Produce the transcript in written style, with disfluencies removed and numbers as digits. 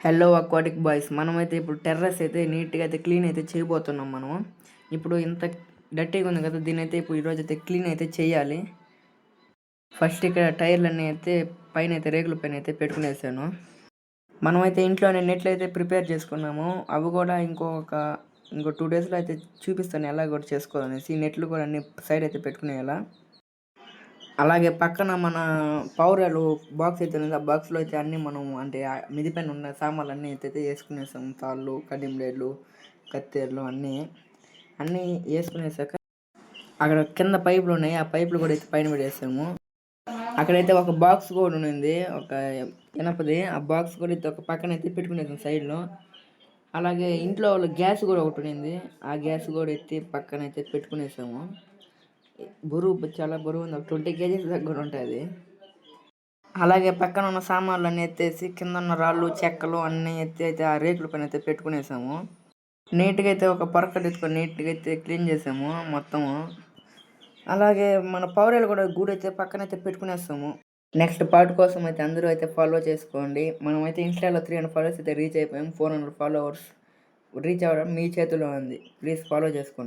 Hello aquatic boys, మనమైతే ఇప్పుడు terrace అయితే నీట్గా అయితే క్లీన్ అయితే చేయబోతున్నాం. మనము ఇప్పుడు ఇంత డర్టీగా ఉంది కదా, దీని అయితే ఇప్పుడు ఈరోజు అయితే క్లీన్ అయితే చేయాలి. ఫస్ట్ ఇక్కడ టైర్లన్నీ అయితే పైన అయితే రేకుల పైన అయితే పెట్టుకునేసాను. మనమైతే ఇంట్లోనే నెట్లు అయితే ప్రిపేర్ చేసుకున్నాము. అవి కూడా ఇంకో 2 డేస్లో అయితే చూపిస్తాను ఎలా కూడా చేసుకోవాలనేసి. నెట్లు కూడా అన్ని సైడ్ అయితే పెట్టుకునేలా. అలాగే పక్కన మన పౌరాలు బాక్స్ అయితే ఉంది. ఆ బాక్స్లో అయితే అన్నీ మనం అంటే మిదిపైన ఉన్న సామాన్లు అన్నీ అయితే వేసుకునేసాం. తాళ్ళు, కడ్డీ బ్లేడ్లు, కత్తెరలు అన్నీ వేసుకునేసాక అక్కడ కింద పైపులు ఉన్నాయి. ఆ పైపులు కూడా అయితే పైన పెట్టేసాము. అక్కడైతే ఒక బాక్స్ కూడా ఉంది, ఒక ఇనపది. ఆ బాక్స్ కూడా అయితే ఒక పక్కన అయితే పెట్టుకునేసాం సైడ్లో. అలాగే ఇంట్లో వాళ్ళ గ్యాస్ కూడా ఒకటి ఉంది. ఆ గ్యాస్ కూడా ఎత్తి పక్కన అయితే పెట్టుకునేసాము. బరువు చాలా బరువు ఉంది, 20 kgs దగ్గర ఉంటుంది. అలాగే పక్కన ఉన్న సామాన్లు అన్నీ ఎత్తేసి కింద ఉన్న రాళ్ళు, చెక్కలు అన్నీ ఎత్తి అయితే ఆ రేకుల పైన అయితే పెట్టుకునేసాము. నీట్గా అయితే ఒక పరకట్ ఎత్తుకొని నీట్గా అయితే క్లీన్ చేసాము మొత్తము. అలాగే మన పౌరాలు కూడా గూడు అయితే పక్కన అయితే పెట్టుకునేస్తాము. నెక్స్ట్ పార్ట్ కోసం అయితే అందరూ అయితే ఫాలో చేసుకోండి. మనమైతే ఇన్స్టాలో 300 ఫాలోవర్స్ అయితే రీచ్ అయిపోయాం. 400 ఫాలోవర్స్ రీచ్ అవ్వడం మీ చేతిలో ఉంది. ప్లీజ్ ఫాలో చేసుకోండి.